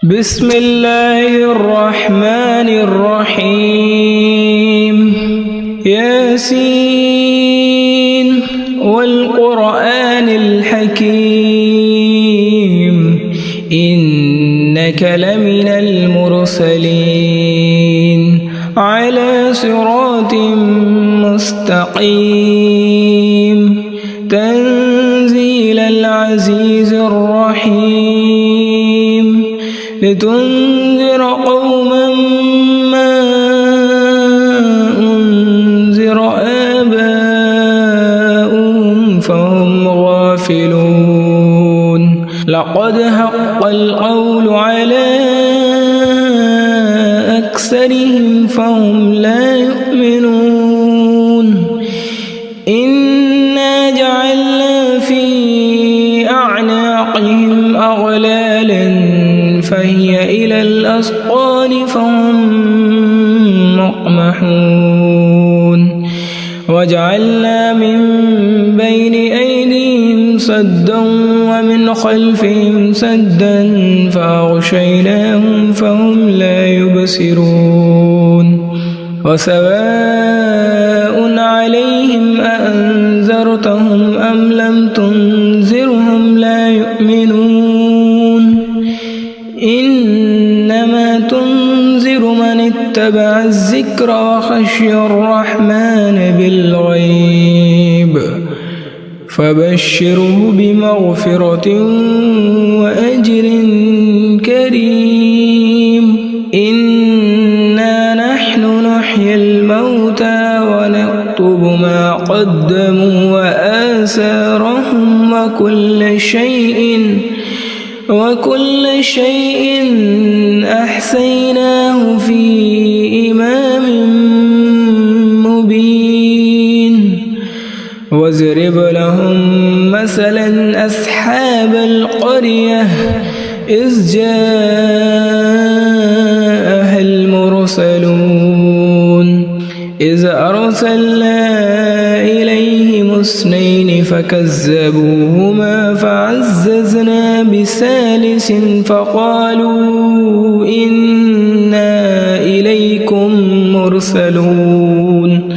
بسم الله الرحمن الرحيم ياسين والقرآن الحكيم إنك لمن المرسلين على صراط مستقيم تنزيل العزيز الرحيم لتنذر قوما ما أنذر آباؤهم فهم غافلون لقد حق القول على أكثرهم فهم لا يؤمنون إنا جعلنا في أعناقهم أغلالا فهي إلى الأذقان فهم مقمحون وجعلنا من بين أيديهم سدا ومن خلفهم سدا فأغشيناهم فهم لا يبصرون وسواء عليهم أأنذرتهم أم لم تنذرهم لا يؤمنون إنما تنذر من اتبع الذكر وخشي الرحمن بالغيب فبشره بمغفرة وأجر كريم إنا نحن نحيي الموتى ونكتب ما قدموا وآثارهم وكل شيء أحصيناه في إمام مبين واضرب لهم مثلا أصحاب القرية إذ جاءها المرسلون إذ أرسلنا إليهم اثنين فكذبوهما فعززنا بثالث فقالوا إنا إليكم مرسلون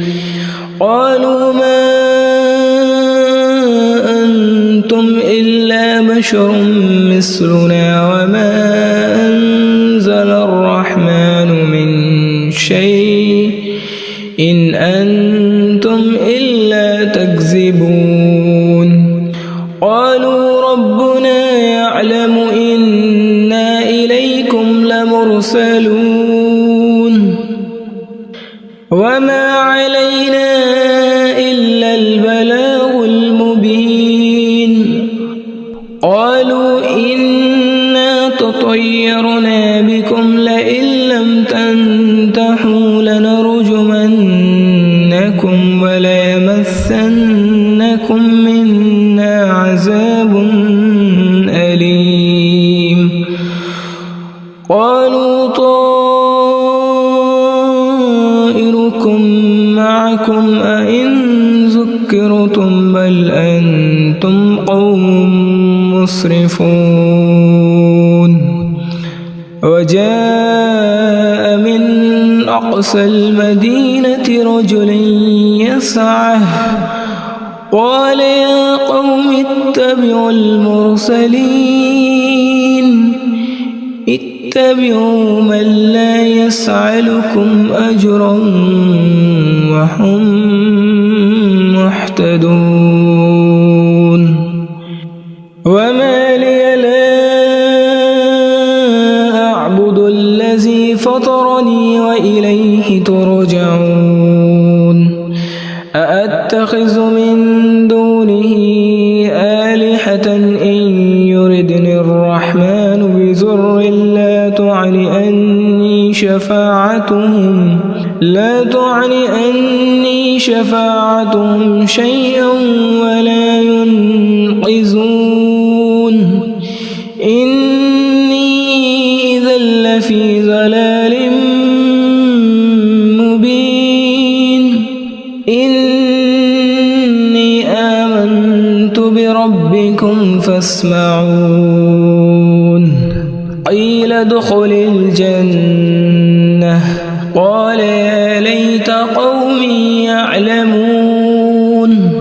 قالوا ما أنتم إلا بشر مثلنا وما أنزل الرحمن من شيء إن أنتم إلا تكذبون قالوا ربنا يعلم إنا إليكم لمرسلون وما علينا إلا البلاغ المبين قالوا إنا تطيرنا بكم لئن لم تنتهوا لنرجمنكم وليمسنكم منا عذاب أليم قالوا طائركم معكم أئن ذكرتم بل أنتم قوم مسرفون وجاء من أقصى المدينة رجل يسعى قال يا قوم اتبعوا المرسلين اتبعوا من لا يسألكم أجرا وهم مهتدون وما لي لا أعبد الذي فطرني وإليه ترجعون أأتخذ من دونه آلهة إن يردني الرحمن بضر لا تغن عني شفاعتهم شيئا ولا ينقذون إني إذا لفي ضلال مبين إني آمنت بربكم فاسمعون قيل ادخل الجنة قال يا ليت قومي يعلمون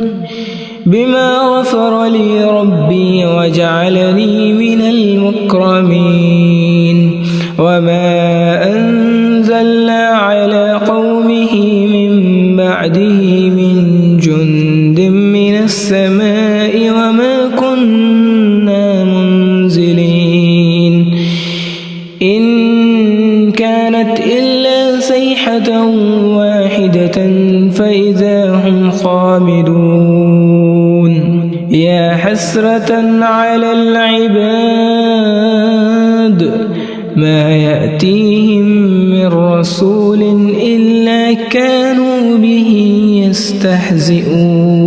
بما غفر لي ربي وجعلني من المكرمين وما أنزلنا على قومه من بعده من جند من السماء وما كنا منزلين إن كانت إلا صيحة واحدة فإذا هم خامدون يا حسرة على العباد ما يأتيهم من رسول إلا كانوا به يستهزئون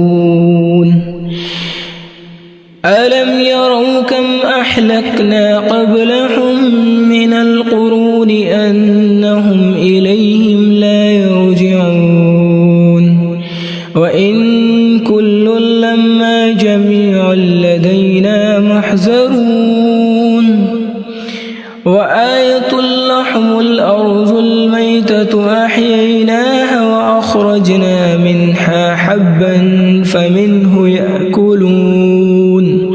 ألم يروا كم أهلكنا قبلهم من القرون أنهم إليهم لا يرجعون وإن كل لما جميع لدينا محضرون وآية لهم الأرض الميتة أحييناها وأخرجنا منها حبا فمنه يأكلون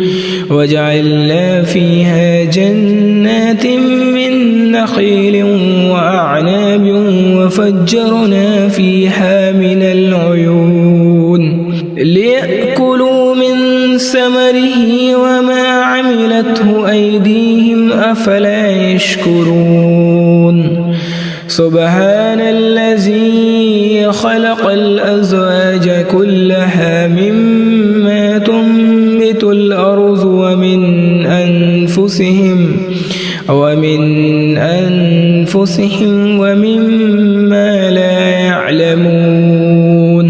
وجعلنا فيها جنات من نخيل وأعناب وفجرنا فيها من العيون ليأكلوا من ثمره وما عملته أيديهم أفلا يشكرون سبحان الذي خلق الأزواج كلها مما تنبت الأرض ومن أنفسهم ومما لا يعلمون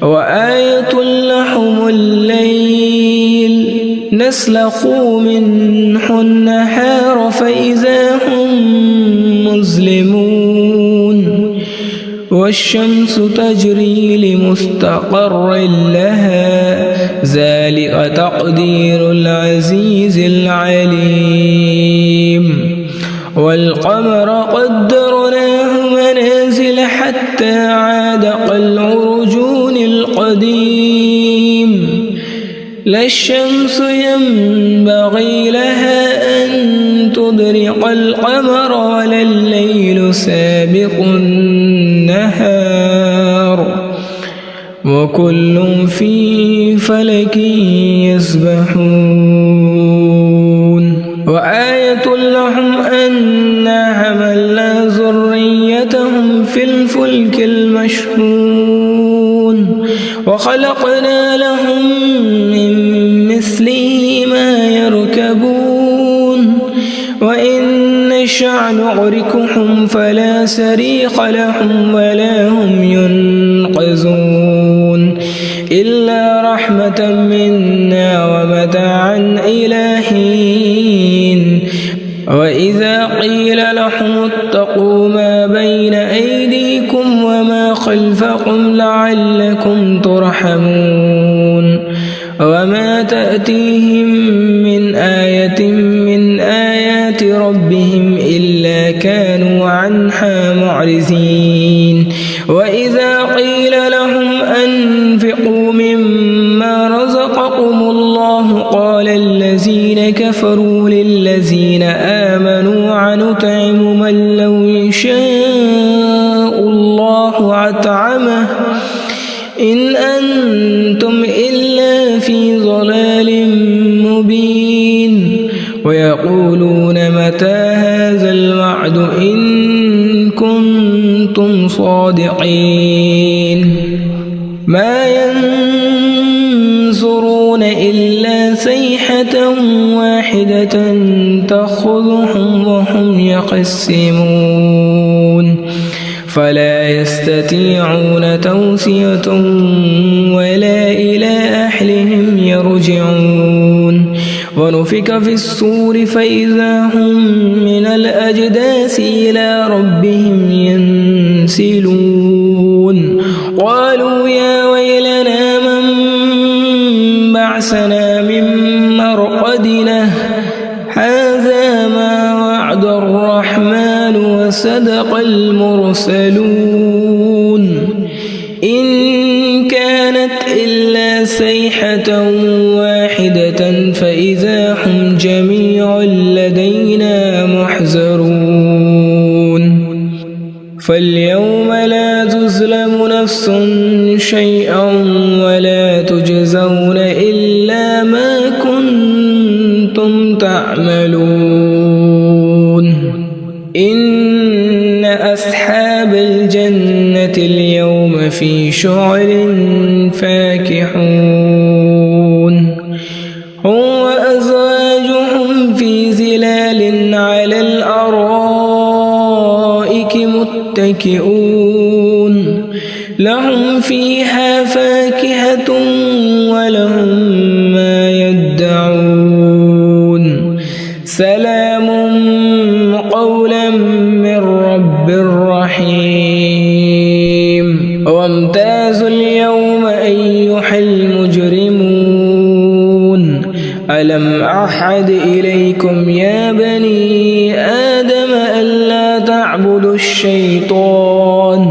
وآية لهم الليل نسلخ منه النهار فإذا هم مظلمون والشمس تجري لمستقر لها ذلك تقدير العزيز العليم والقمر قدرناه منازل حتى عاد كالعرجون القديم لا الشمس ينبغي لها أن تدرك القمر ولا الليل سابق النهار وكل في فلك يسبحون وآية لهم أنا حملنا ذريتهم في الفلك المشحون وخلقنا لهم من مثله ما يركبون وإن نشأ نغرقهم فلا صريخ لهم ولا هم ينقذون إلا رحمة منا ومتاعا إلى حين وإذا قيل لهم اتقوا ما بين أيديكم وما خلفكم لعلكم ترحمون وما تأتيهم من آية من آيات ربهم إلا كانوا عنها معرضين وإذا قيل لهم أنفقوا مما رزقكم الله قال الذين كفروا للذين آمنوا أنطعم من لو يشاء الله أطعمه إن أنتم إلا في ضلال مبين ويقولون متى هذا الوعد إن كنتم صادقين ما ينظرون إلا صيحة واحدة تأخذهم وهم يخصمون فلا يستطيعون توصية ولا إلى أهلهم يرجعون ونفخ في الصور فإذا هم من الأجداث إلى ربهم ينسلون قالوا يا ويلنا من بعثنا من مرقدنا هذا ما وعد الرحمن وصدق المرسلون إن كانت إلا صيحة واحدة فإذا هم جميع لدينا محضرون فاليوم لا تظلم نفس شيئا ولا تجزون إلا ما كنتم تعملون إن أصحاب الجنة اليوم في شغل فاكهون هم وأزواجهم في ظلال على الأرائك متكئون لهم فيها فاكهة ولهم ما يدعون سلام قولا من رب رحيم وامتازوا اليوم أيها المجرمون ألم أعهد إليكم يا بني آدم ألا تعبدوا الشيطان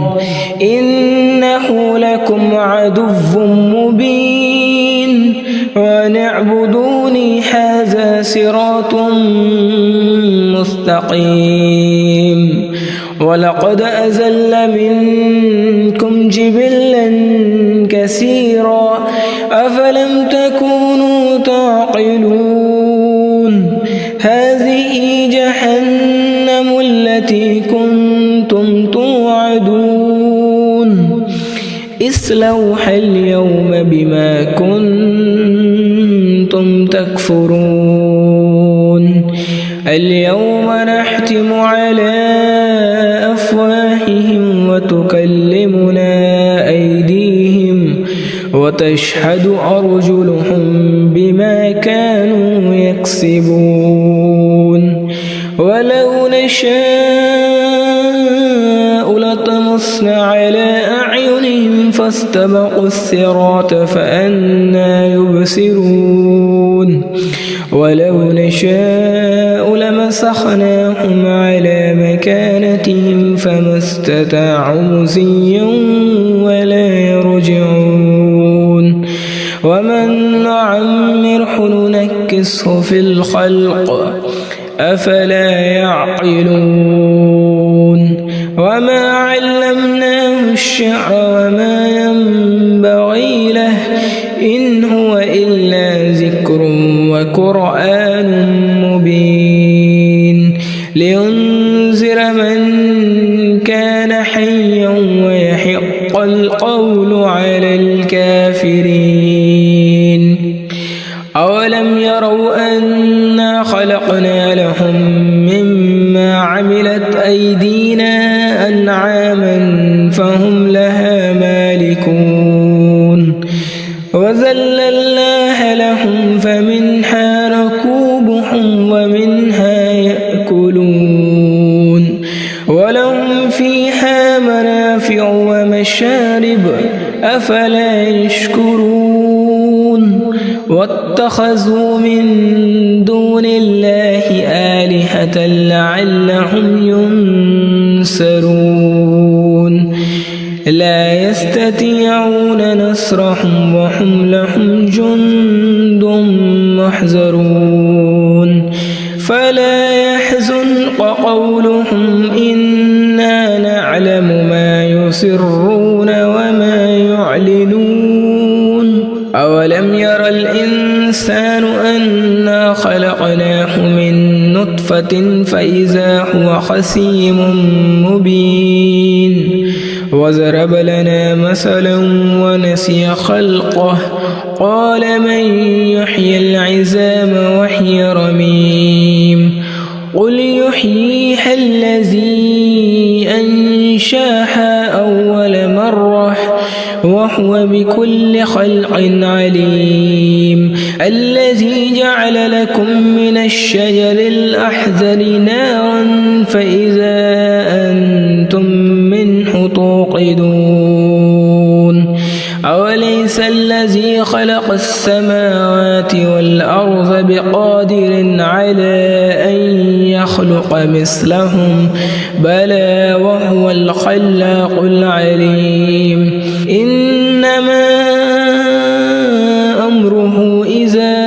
إنه لكم عدو مبين وأن اعبدوني هذا صراط مستقيم ولقد أزل منكم جبلا كثيرا أفلم تكونوا تعقلون هذه جهنم التي كنتم توعدون اصلوها اليوم بما كنتم تكفرون اليوم نختم على أفواههم وتكلمنا أيديهم وتشهد أرجلهم بما كانوا يكسبون ولو نشاء لطمسنا على أعينهم فاستبقوا الصراط فأنى يبصرون ولو نشاء لمسخناهم على مكانتهم فما استطاعوا مضيا ولا يرجعون ومن نعمره ننكسه في الخلق أفلا يعقلون وما علمناه الشعر وما ينبغي له إن هو إلا ذكر وقرآن مبين لينذر من كان حيا ويحق القول على الكافرين أولم يروا أنا خلقنا لهم مما عملت أيدينا أنعاما فهم لها مالكون وذللناها لهم فمنها ركوبهم ومنها يأكلون ولهم فيها منافع ومشارب أفلا يشكرون واتخذوا من دون الله آلهة لعلهم ينصرون لا يستطيعون نصرهم وهم لهم جند محضرون فلا يحزنك قولهم إنا نعلم ما يسرون وما يعلنون أولم ير الإنسان أنا خلقناه من نطفة فإذا هو خصيم مبين وضرب لنا مثلا ونسي خلقه قال من يحيي العظام وهي رميم قل يحييها الذي أنشاها أول مرة وهو بكل خلق عليم الذي جعل لكم من الشجر الأحزر نارا فإذا أنتم منه توقدون أوليس الذي خلق السماوات والأرض بقادر على أن يخلق يخلق مثلهم بلى وهو الخلاق العليم إنما أمره إذا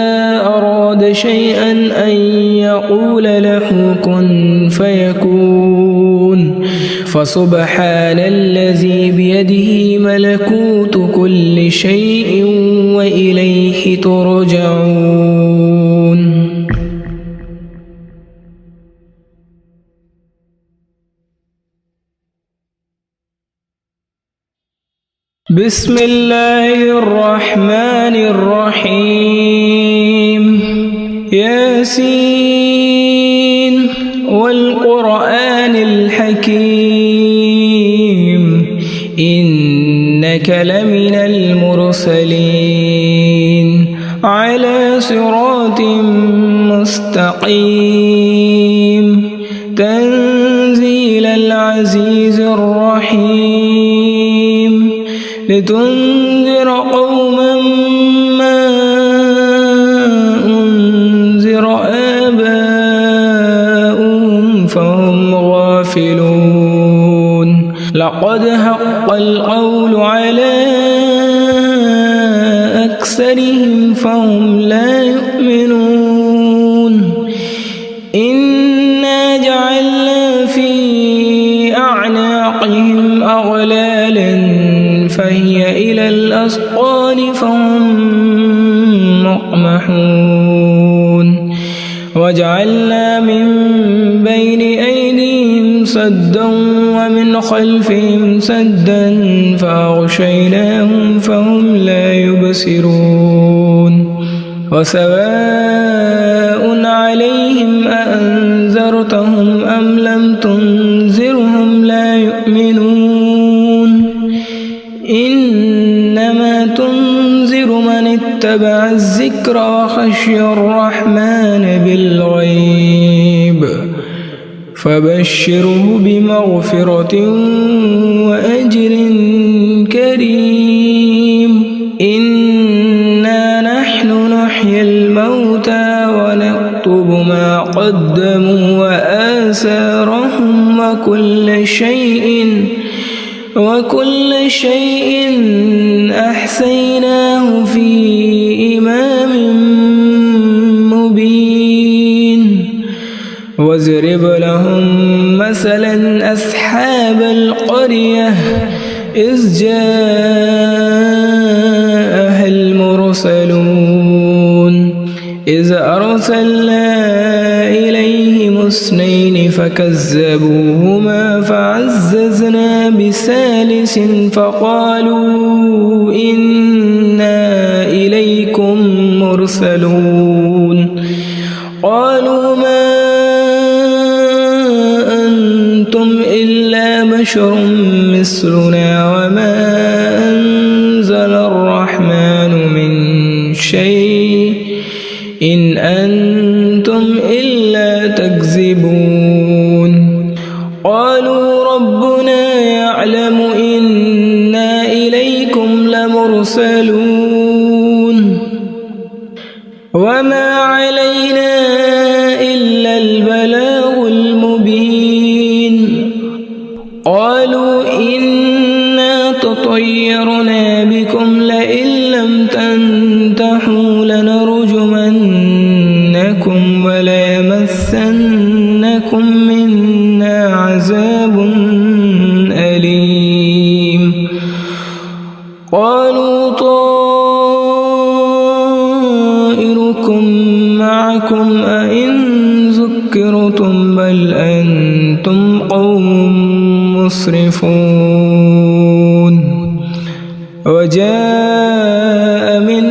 أراد شيئا أن يقول له كن فيكون فسبحان الذي بيده ملكوت كل شيء وإليه ترجعون. بسم الله الرحمن الرحيم ياسين والقرآن الحكيم إنك لمن المرسلين على صراط مستقيم تنزيل العزيز الرحيم لتنذر قوما ما أنذر آباؤهم فهم غافلون لقد حق القول على أكثرهم فهم لا يؤمنون إنا جعلنا في أعناقهم أغلالا فهي إلى الأسقان فهم مقمحون وجعلنا من بين أيديهم سدا ومن خلفهم سدا فأغشيناهم فهم لا يبصرون وسواء عليهم أأنذرتهم أم لم تنذرهم لا يؤمنون إنما تنذر من اتبع الذكر وخشي الرحمن بالغيب فبشره بمغفرة وأجر كريم إنا نحن نحيي الموتى ونكتب ما قدموا وآثارهم وكل شيء أحصيناه في إمام مبين واضرب لهم مثلا أصحاب القرية إذ جاءها المرسلون إذ أرسلنا إليهم اثنين فكذبوهما فعززنا بثالث فقالوا إنا إليكم مرسلون قالوا ما أنتم إلا بشر مثلنا وما أنزل الرحمن من شيء إن أنتم إلا تكذبون قالوا ربنا يعلم إنا إليكم لمرسلون وما علينا إلا البلاغ المبين قالوا إنا تطيرنا بكم لئن لم تنتهوا لنرجمنكم وليمسنكم منا عذاب أليم قالوا طائركم معكم أئن ذكرتم بل أنتم قوم مسرفون وجاء من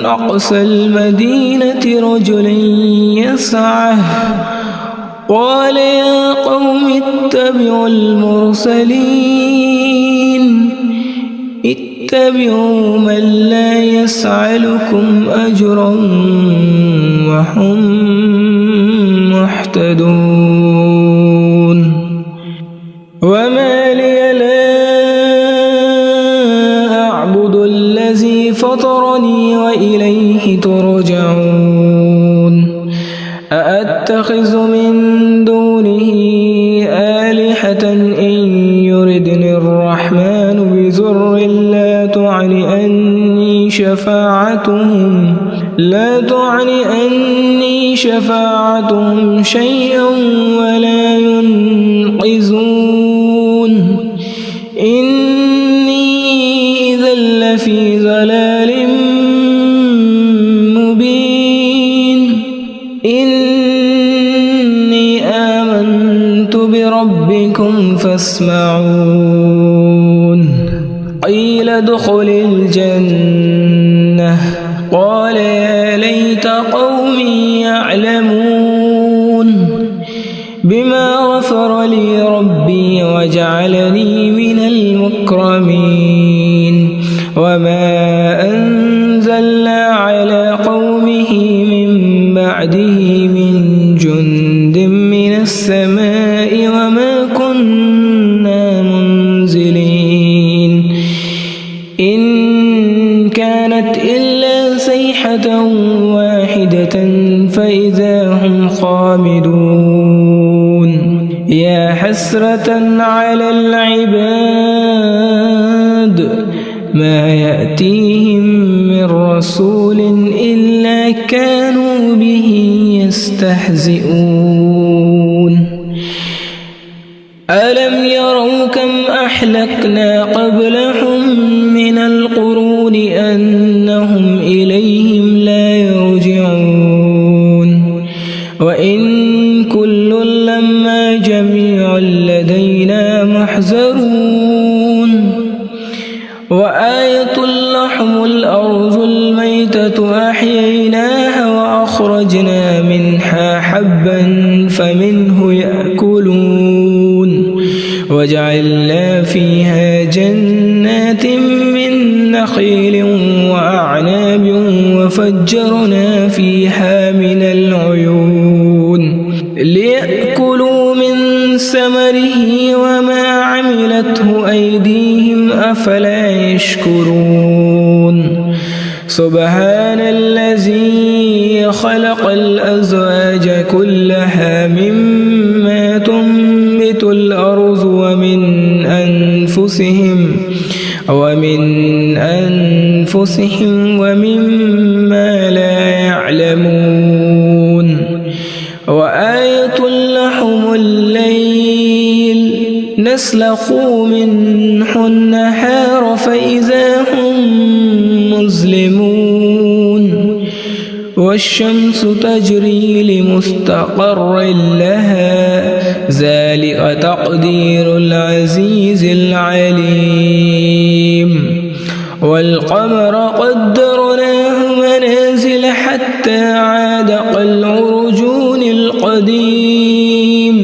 أقصى المدينة رجل يسعى قال يا قوم اتبعوا المرسلين اتبعوا من لا يسألكم أجرا وهم مهتدون وما لي لا أعبد الذي فطرني وإليه ترجعون أأتخذ من دون آية إن يردني الرحمن بضر لا تغن عني شفاعتهم شيئا ولا ينقذون إني إذا لفي ضلال مبين إني آمنت بربكم فاسمعون قيل ادخل الجنة قال يا ليت قومي يعلمون بما غفر لي ربي وجعلني من المكرمين وما أنزلنا على قومه من بعده من جند من السماء وما كنا منزلين إن كانت إلا صيحة واحدة فإذا هم خامدون يا حسرة على العباد ما يأتيهم من رسول إلا كانوا به يستهزئون ألم يروا كم أهلكنا قبلهم من القرون أنهم إليهم لا يرجعون وإن كل لما جميع لدينا محضرون وآية لهم الأرض الميتة أحييناها وأخرجنا منها حبا فمنه يأكلون وجعلنا فيها جنات من نخيل وأعناب وفجرنا فيها من العيون ليأكلوا من ثمره وما عملته أيديهم أفلا يشكرون سبحان الذي خلق الأزواج كلها مما تنبت الأرض ومن أنفسهم ومما لا يعلمون وآية لهم الليل نسلخ منه النهار فإذا هم مظلمون والشمس تجري لمستقر لها ذلك تقدير العزيز العليم والقمر قدرناه منازل حتى عاد كالعرجون القديم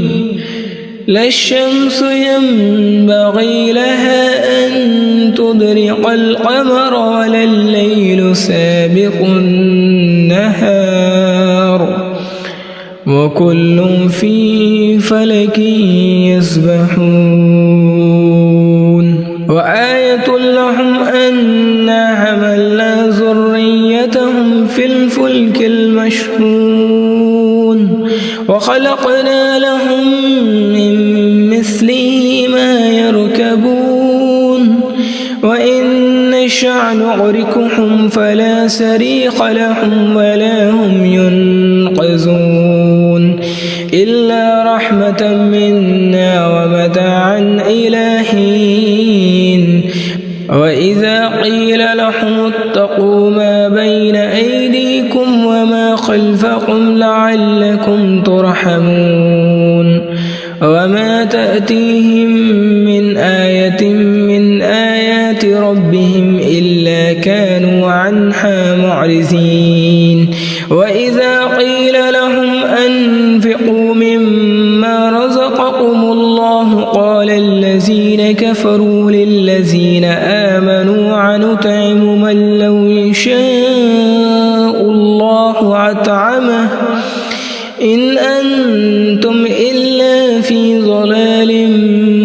لا الشمس ينبغي لها أن تدرك القمر ولا الليل سابق النهار وكل في فلك يسبحون وآية لهم أنا حملنا ذريتهم في الفلك المشحون وخلقنا لهم من مثله ما يركبون وإن نشأ نغرقهم فلا صريخ لهم ولا هم ينقذون إلا رحمة منا ومتاعا إلى حين وإذا قيل لهم اتقوا ما بين أيديكم وما خلفكم لعلكم ترحمون وما تأتيهم من آية من آيات ربهم إلا كانوا عنها معرضين وإذا قيل لهم أنفقوا مما رزقكم الله قال الذين كفروا للذين آمنوا أنطعم من لو يشاء الله أطعمه إن أنتم إلا في ضلال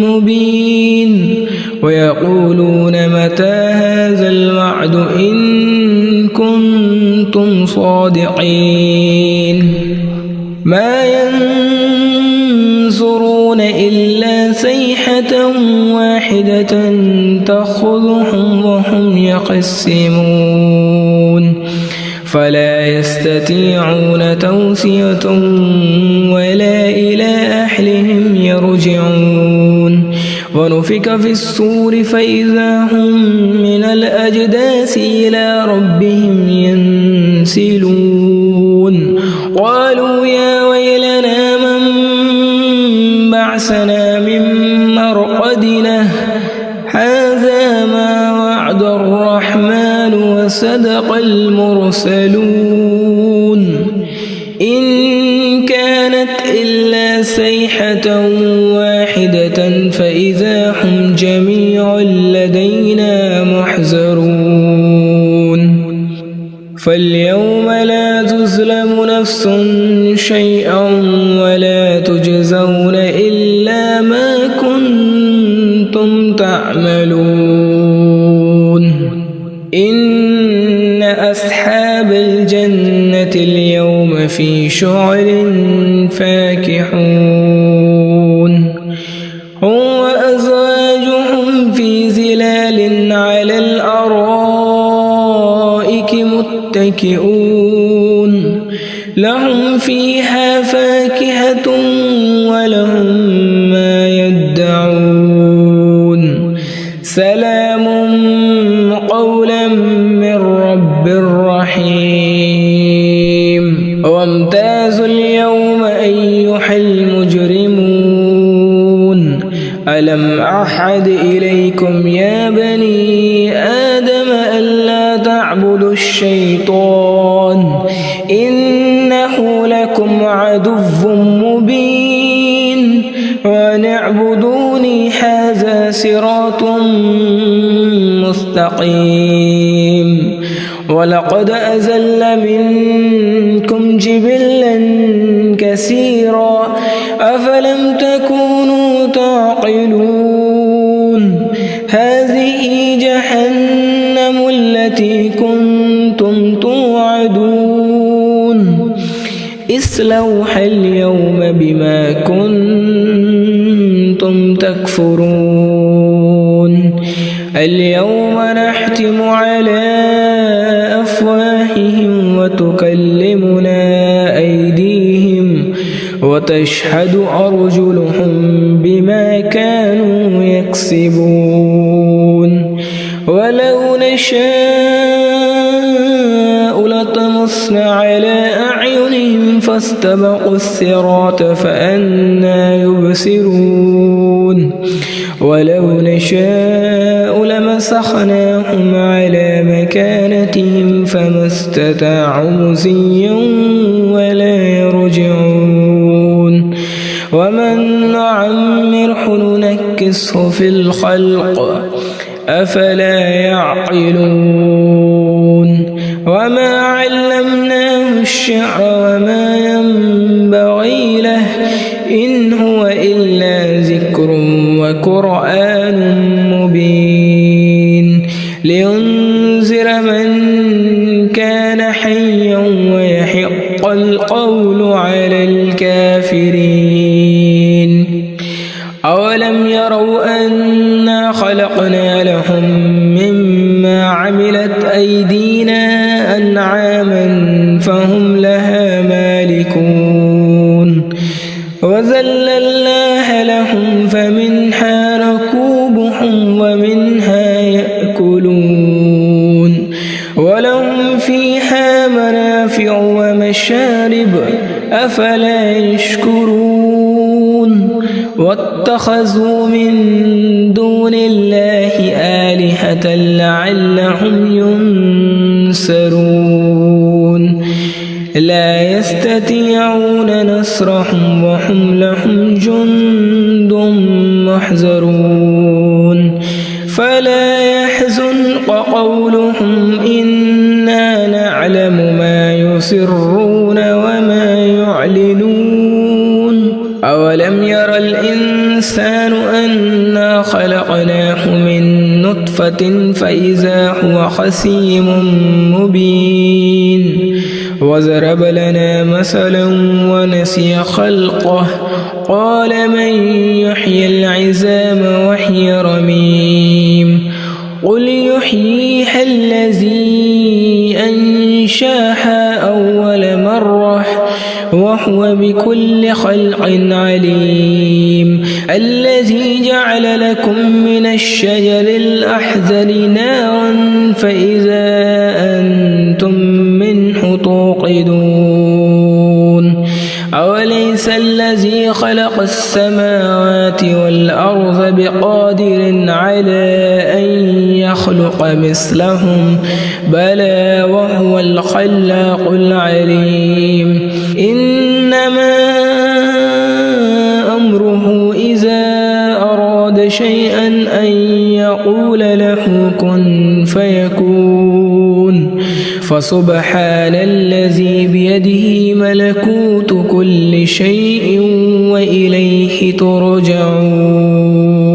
مبين ويقولون متى هذا الوعد إن كنتم صادقين ما ينظرون إلا صيحة واحدة تأخذهم وهم يخصمون فلا يستطيعون توصية ولا إلى أهلهم يرجعون ونفخ في الصور فإذا هم من الأجداث إلى ربهم ينسلون قالوا يا ويلنا من بعثنا من مرقدنا هذا ما وعد الرحمن وصدق المرسلون إن كانت إلا صيحة واحدة فإذا هم جميع لدينا محضرون فاليوم لا تظلم نفس شيئا ولا تجزون إلا ما كنتم تعملون إن أصحاب الجنة اليوم في شغل فاكهون هم وأزواجهم في ظلال على الأرائك متكئون لهم فيها فاكهة ولهم ما يدعون سلام قولا من رب رحيم وامتازوا اليوم أيها المجرمون ألم أعهد إليكم يا بني آدم ألا تعبدوا الشيطان إنه لكم عدو مبين وأن اعبدوني هذا صراط مستقيم ولقد أزل منكم جبلا كثيرا أفلم تكونوا تعقلون هذه جهنم التي كنتم توعدون اصلوها اليوم بما كنتم تكفرون اليوم نختم على أفواههم وتكلمنا أيديهم وتشهد أرجلهم بما كانوا يكسبون ولو نشاء لطمسنا على أعينهم فاستبقوا الصراط فأنى يبصرون ولو نشاء لمسخناهم على مكانتهم فما استطاعوا مضيا ولا يرجعون ومن نعمره ننكسه في الخلق أفلا يعقلون وما علمناه الشعر وما ينبغي له إن هو إلا ذكر وقرآن مبين لينذر من كان حيا ويحق القول على الكافرين أولم يروا أنا خلقنا لهم مما عملت أيدينا أنعاما فهم لها مالكون وذللناها لهم فمنها ركوبهم ومنها يأكلون ولهم فيها منافع ومشارب أفلا يشكرون واتخذوا من دون الله آلهة لعلهم ينصرون لا يستطيعون نصرهم وهم لهم جند محضرون فلا يحزنك قولهم إنا نعلم ما يسرون وما يعلنون أولم ير الإنسان أنا خلقناه من نطفة فإذا هو خصيم مبين وضرب لنا مثلا ونسي خلقه قال من يحيي العظام وهي رميم قل يحييها الذي أنشاها أول مرة وهو بكل خلق عليم الذي جعل لكم من الشجر الأحزر نارا فإذا أنتم منه توقدون أوليس الذي خلق السماوات والأرض بقادر على أن يخلق مثلهم بلى وهو الخلاق العليم إنما أمره إذا أراد شيئا أن يقول له كن فيكون فسبحان الذي بيده ملكوت كل شيء وإليه ترجعون